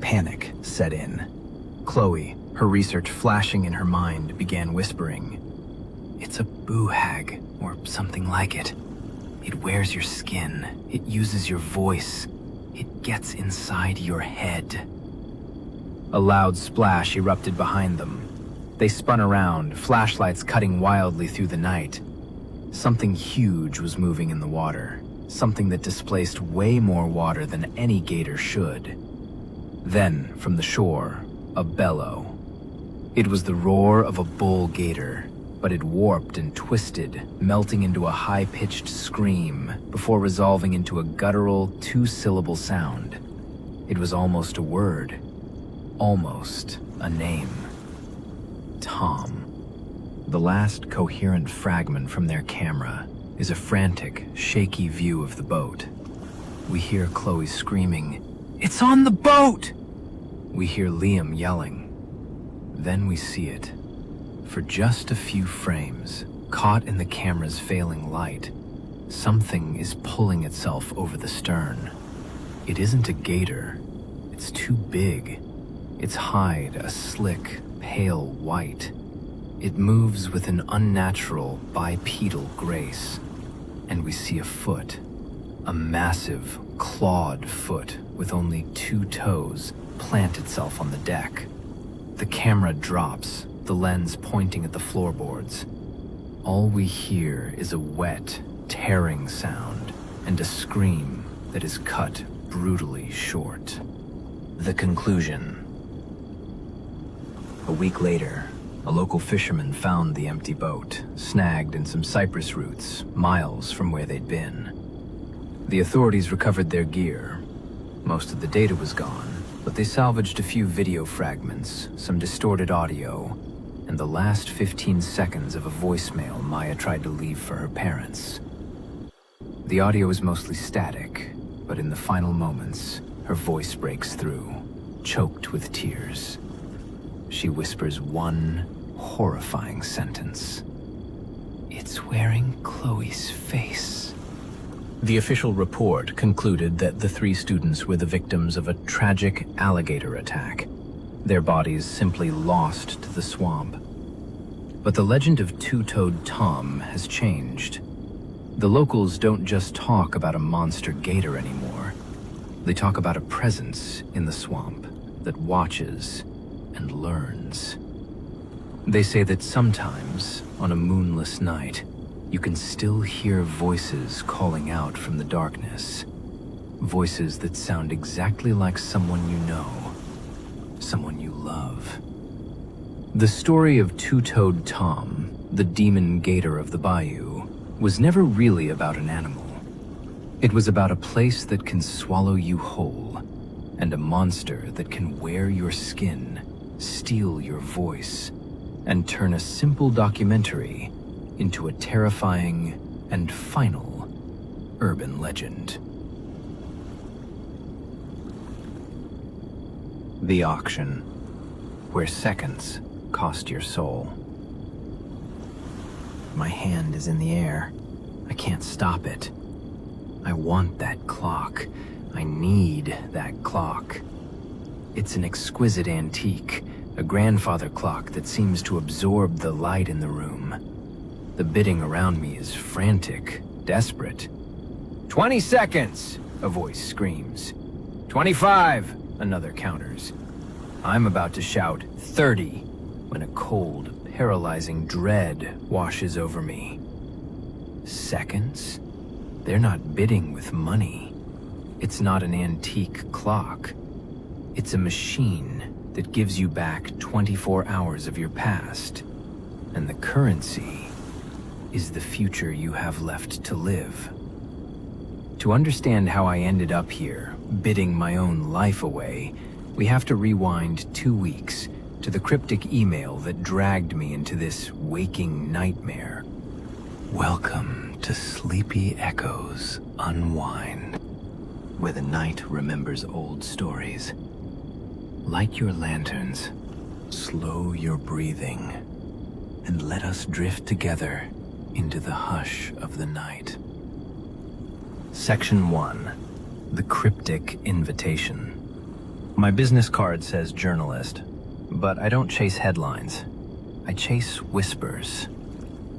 Panic set in. Chloe, her research flashing in her mind, began whispering. It's a boo hag, or something like it. It wears your skin. It uses your voice. It gets inside your head. A loud splash erupted behind them. They spun around, flashlights cutting wildly through the night. Something huge was moving in the water. Something that displaced way more water than any gator should. Then, from the shore, a bellow. It was the roar of a bull gator, but it warped and twisted, melting into a high-pitched scream before resolving into a guttural, two-syllable sound. It was almost a word. Almost a name. Tom. The last coherent fragment from their camera is a frantic, shaky view of the boat. We hear Chloe screaming, "It's on the boat!" We hear Liam yelling. Then we see it. For just a few frames, caught in the camera's failing light, something is pulling itself over the stern. It isn't a gator. It's too big. Its hide a slick, pale white. It moves with an unnatural, bipedal grace. And we see a foot. A massive, clawed foot with only 2 toes plant itself on the deck. The camera drops, the lens pointing at the floorboards. All we hear is a wet, tearing sound and a scream that is cut brutally short. The conclusion. A week later, a local fisherman found the empty boat, snagged in some cypress roots, miles from where they'd been. The authorities recovered their gear. Most of the data was gone, but they salvaged a few video fragments, some distorted audio, and the last 15 seconds of a voicemail Maya tried to leave for her parents. The audio is mostly static, but in the final moments, her voice breaks through, choked with tears. She whispers one horrifying sentence. It's wearing Chloe's face. The official report concluded that the 3 students were the victims of a tragic alligator attack, their bodies simply lost to the swamp. But the legend of two-toed Tom has changed. The locals don't just talk about a monster gator anymore. They talk about a presence in the swamp that watches and learns. They say that sometimes, on a moonless night, you can still hear voices calling out from the darkness. Voices that sound exactly like someone you know, someone you love. The story of Two-Toed Tom, the demon gator of the bayou, was never really about an animal. It was about a place that can swallow you whole, and a monster that can wear your skin, steal your voice, and turn a simple documentary into a terrifying and final urban legend. The auction, where seconds cost your soul. My hand is in the air. I can't stop it. I want that clock. I need that clock. It's an exquisite antique, a grandfather clock that seems to absorb the light in the room. The bidding around me is frantic, desperate. 20 seconds, a voice screams. 25, another counters. I'm about to shout 30 when a cold, paralyzing dread washes over me. Seconds? They're not bidding with money. It's not an antique clock. It's a machine that gives you back 24 hours of your past. And the currency is the future you have left to live. To understand how I ended up here, bidding my own life away, we have to rewind 2 weeks to the cryptic email that dragged me into this waking nightmare. Welcome to Sleepy Echoes Unwind, where the night remembers old stories. Light your lanterns, slow your breathing, and let us drift together into the hush of the night. Section 1. The Cryptic Invitation. My business card says journalist, but I don't chase headlines. I chase whispers.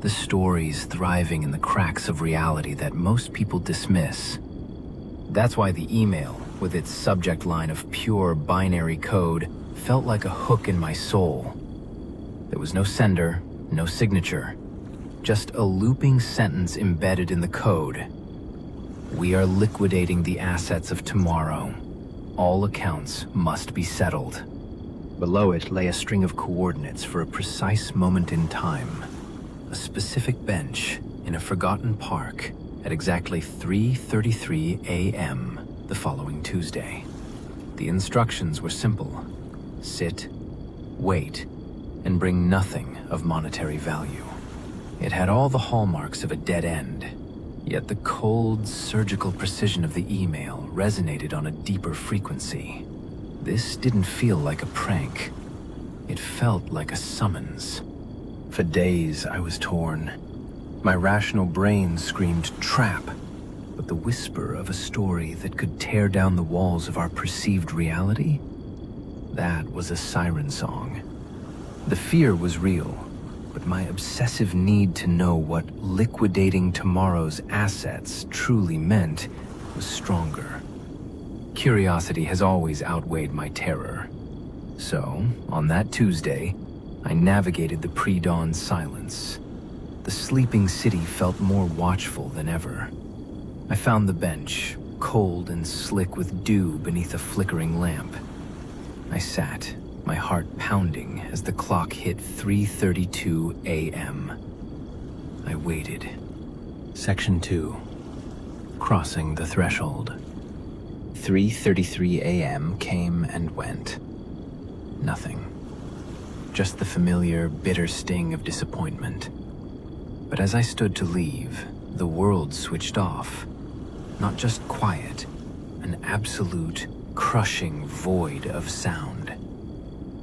The stories thriving in the cracks of reality that most people dismiss. That's why the email, with its subject line of pure binary code, felt like a hook in my soul. There was no sender, no signature, just a looping sentence embedded in the code. We are liquidating the assets of tomorrow. All accounts must be settled. Below it lay a string of coordinates for a precise moment in time. A specific bench in a forgotten park at exactly 3:33 a.m. the following Tuesday. The instructions were simple. Sit, wait, and bring nothing of monetary value. It had all the hallmarks of a dead end, yet the cold, surgical precision of the email resonated on a deeper frequency. This didn't feel like a prank. It felt like a summons. For days, I was torn. My rational brain screamed trap, but the whisper of a story that could tear down the walls of our perceived reality? That was a siren song. The fear was real, but my obsessive need to know what liquidating tomorrow's assets truly meant was stronger. Curiosity has always outweighed my terror. So, on that Tuesday, I navigated the pre-dawn silence. The sleeping city felt more watchful than ever. I found the bench, cold and slick with dew beneath a flickering lamp. I sat, my heart pounding as the clock hit 3:32 a.m. I waited. Section 2. Crossing the threshold. 3:33 a.m. came and went. Nothing. Just the familiar, bitter sting of disappointment. But as I stood to leave, the world switched off. Not just quiet, an absolute, crushing void of sound.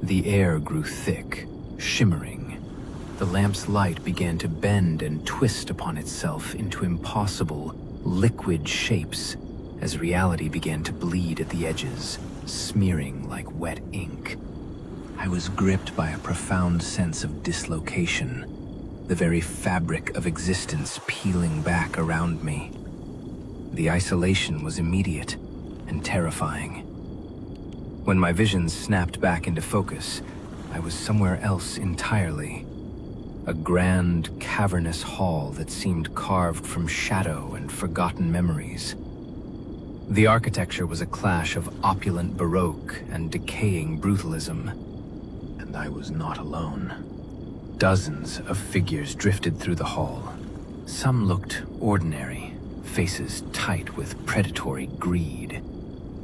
The air grew thick, shimmering. The lamp's light began to bend and twist upon itself into impossible, liquid shapes as reality began to bleed at the edges, smearing like wet ink. I was gripped by a profound sense of dislocation, the very fabric of existence peeling back around me. The isolation was immediate and terrifying. When my visions snapped back into focus, I was somewhere else entirely. A grand, cavernous hall that seemed carved from shadow and forgotten memories. The architecture was a clash of opulent Baroque and decaying brutalism. And I was not alone. Dozens of figures drifted through the hall. Some looked ordinary, faces tight with predatory greed.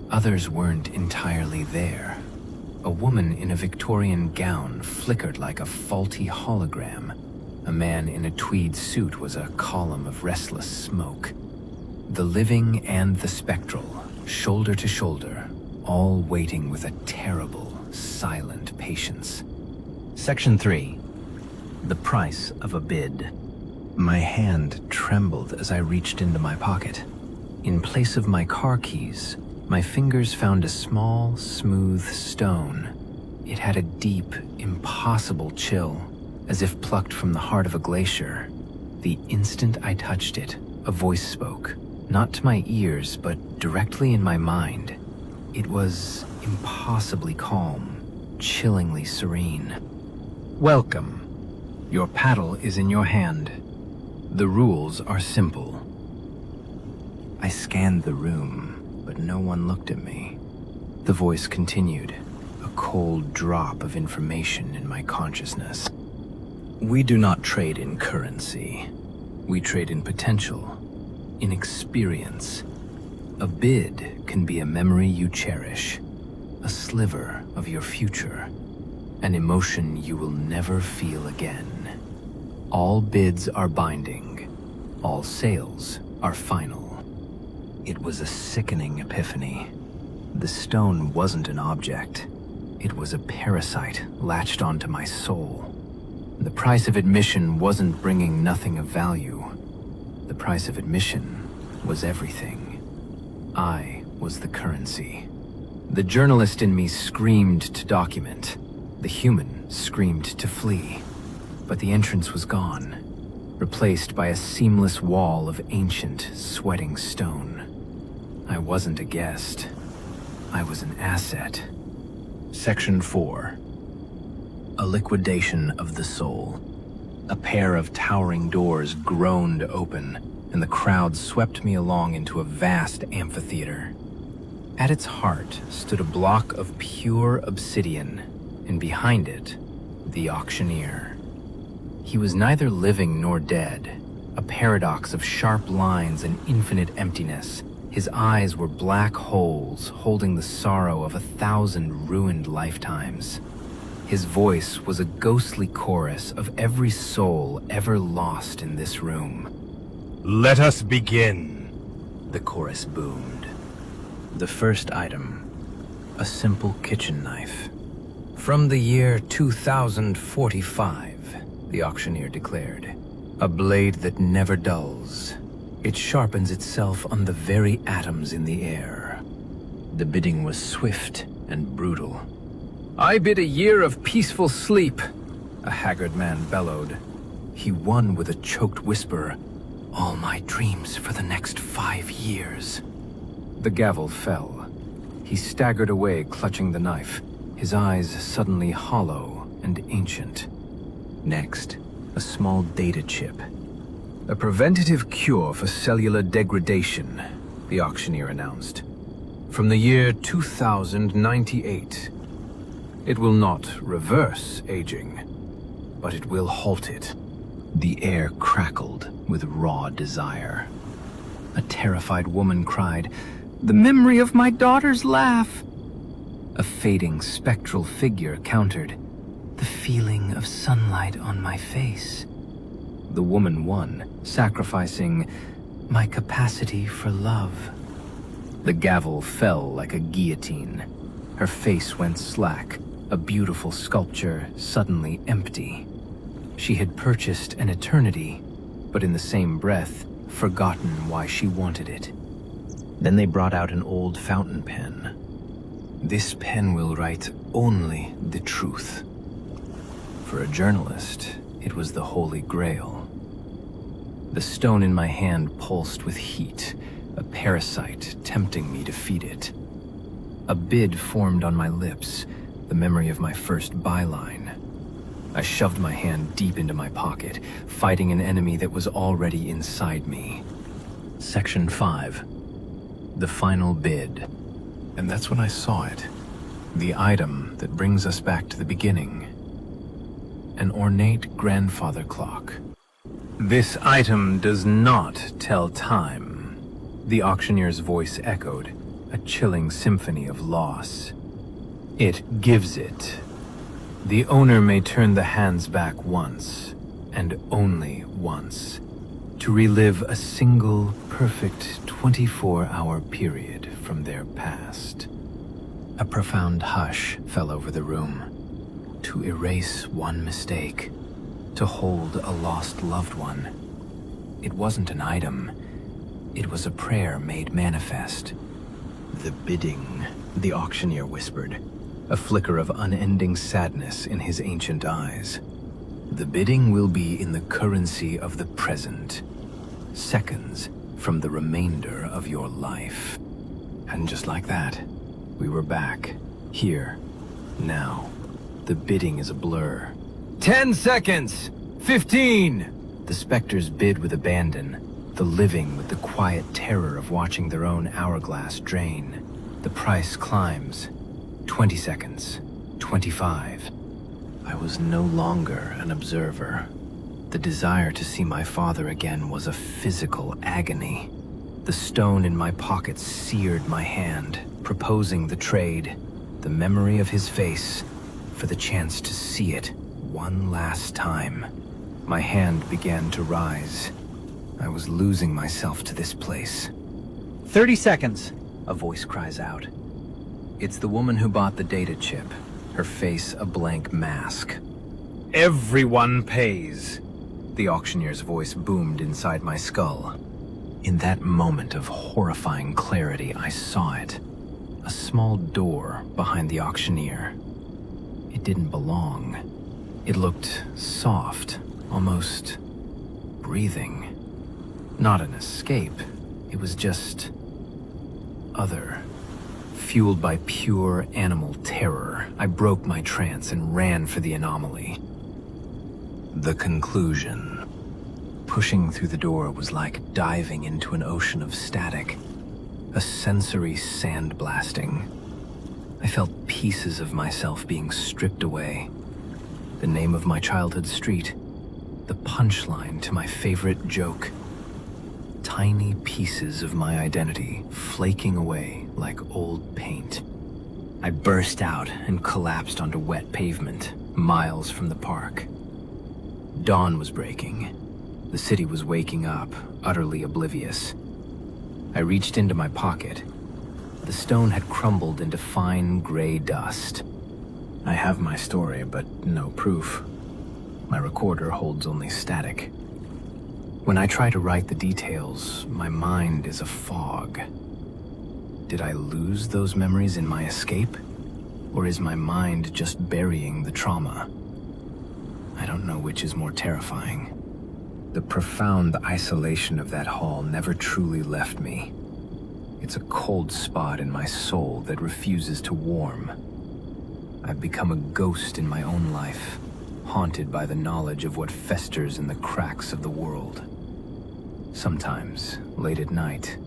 Others weren't entirely there. A woman in a Victorian gown flickered like a faulty hologram. A man in a tweed suit was a column of restless smoke. The living and the spectral, shoulder to shoulder, all waiting with a terrible, silent patience. Section 3. The price of a bid. My hand trembled as I reached into my pocket. In place of my car keys, my fingers found a small, smooth stone. It had a deep, impossible chill, as if plucked from the heart of a glacier. The instant I touched it, a voice spoke, not to my ears, but directly in my mind. It was impossibly calm, chillingly serene. Welcome. Your paddle is in your hand. The rules are simple. I scanned the room, but no one looked at me. The voice continued, a cold drop of information in my consciousness. We do not trade in currency. We trade in potential, in experience. A bid can be a memory you cherish, a sliver of your future, an emotion you will never feel again. All bids are binding. All sales are final. It was a sickening epiphany. The stone wasn't an object. It was a parasite latched onto my soul. The price of admission wasn't bringing nothing of value. The price of admission was everything. I was the currency. The journalist in me screamed to document. The human screamed to flee. But the entrance was gone, replaced by a seamless wall of ancient, sweating stone. I wasn't a guest. I was an asset. Section 4. A liquidation of the soul. A pair of towering doors groaned open, and the crowd swept me along into a vast amphitheater. At its heart stood a block of pure obsidian, and behind it, the auctioneer. He was neither living nor dead, a paradox of sharp lines and infinite emptiness. His eyes were black holes holding the sorrow of 1,000 ruined lifetimes. His voice was a ghostly chorus of every soul ever lost in this room. Let us begin, the chorus boomed. The first item, a simple kitchen knife. From the year 2045, the auctioneer declared. A blade that never dulls. It sharpens itself on the very atoms in the air. The bidding was swift and brutal. I bid a year of peaceful sleep, a haggard man bellowed. He won with a choked whisper, all my dreams for the next 5 years. The gavel fell. He staggered away, clutching the knife, his eyes suddenly hollow and ancient. Next, a small data chip. A preventative cure for cellular degradation, the auctioneer announced. From the year 2098. It will not reverse aging, but it will halt it. The air crackled with raw desire. A terrified woman cried, "The memory of my daughter's laugh!" A fading spectral figure countered, "The feeling of sunlight on my face." The woman won, sacrificing my capacity for love. The gavel fell like a guillotine. Her face went slack, a beautiful sculpture suddenly empty. She had purchased an eternity, but in the same breath, forgotten why she wanted it. Then they brought out an old fountain pen. This pen will write only the truth. For a journalist, it was the Holy Grail. The stone in my hand pulsed with heat, a parasite tempting me to feed it. A bid formed on my lips, the memory of my first byline. I shoved my hand deep into my pocket, fighting an enemy that was already inside me. Section 5. The final bid. And that's when I saw it. The item that brings us back to the beginning. An ornate grandfather clock. This item does not tell time. The auctioneer's voice echoed, a chilling symphony of loss. It gives it. The owner may turn the hands back once, and only once, to relive a single perfect 24-hour period from their past. A profound hush fell over the room. To erase one mistake, to hold a lost loved one. It wasn't an item. It was a prayer made manifest. The bidding, the auctioneer whispered, a flicker of unending sadness in his ancient eyes. The bidding will be in the currency of the present, seconds from the remainder of your life. And just like that, we were back, here, now. The bidding is a blur. 10 seconds! 15! The specters bid with abandon, the living with the quiet terror of watching their own hourglass drain. The price climbs. 20 seconds. 25. I was no longer an observer. The desire to see my father again was a physical agony. The stone in my pocket seared my hand, proposing the trade, the memory of his face, for the chance to see it one last time. My hand began to rise. I was losing myself to this place. 30 seconds. A voice cries out. It's the woman who bought the data chip, her face a blank mask. Everyone pays. The auctioneer's voice boomed inside my skull. In that moment of horrifying clarity, I saw it. A small door behind the auctioneer. It didn't belong. It looked soft, almost breathing. Not an escape. It was just other. Fueled by pure animal terror, I broke my trance and ran for the anomaly. The conclusion. Pushing through the door was like diving into an ocean of static, a sensory sandblasting. I felt pieces of myself being stripped away. The name of my childhood street, the punchline to my favorite joke. Tiny pieces of my identity flaking away like old paint. I burst out and collapsed onto wet pavement, miles from the park. Dawn was breaking. The city was waking up, utterly oblivious. I reached into my pocket. The stone had crumbled into fine gray dust. I have my story, but no proof. My recorder holds only static. When I try to write the details, my mind is a fog. Did I lose those memories in my escape? Or is my mind just burying the trauma? I don't know which is more terrifying. The profound isolation of that hall never truly left me. It's a cold spot in my soul that refuses to warm. I've become a ghost in my own life, haunted by the knowledge of what festers in the cracks of the world. Sometimes, late at night,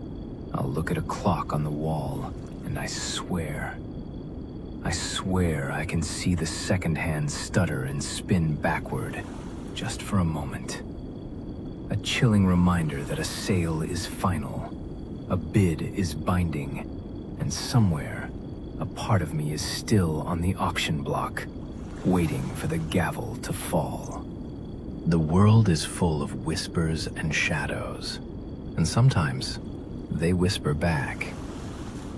I'll look at a clock on the wall, and I swear I can see the second hand stutter and spin backward, just for a moment. A chilling reminder that a sale is final, a bid is binding, and somewhere, a part of me is still on the auction block, waiting for the gavel to fall. The world is full of whispers and shadows, and sometimes they whisper back.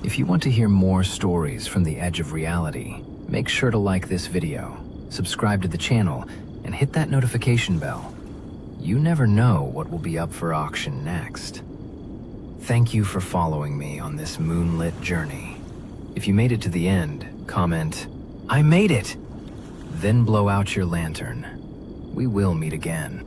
If you want to hear more stories from the edge of reality, make sure to like this video, subscribe to the channel, and hit that notification bell. You never know what will be up for auction next. Thank you for following me on this moonlit journey. If you made it to the end, comment, "I made it!" Then blow out your lantern. We will meet again.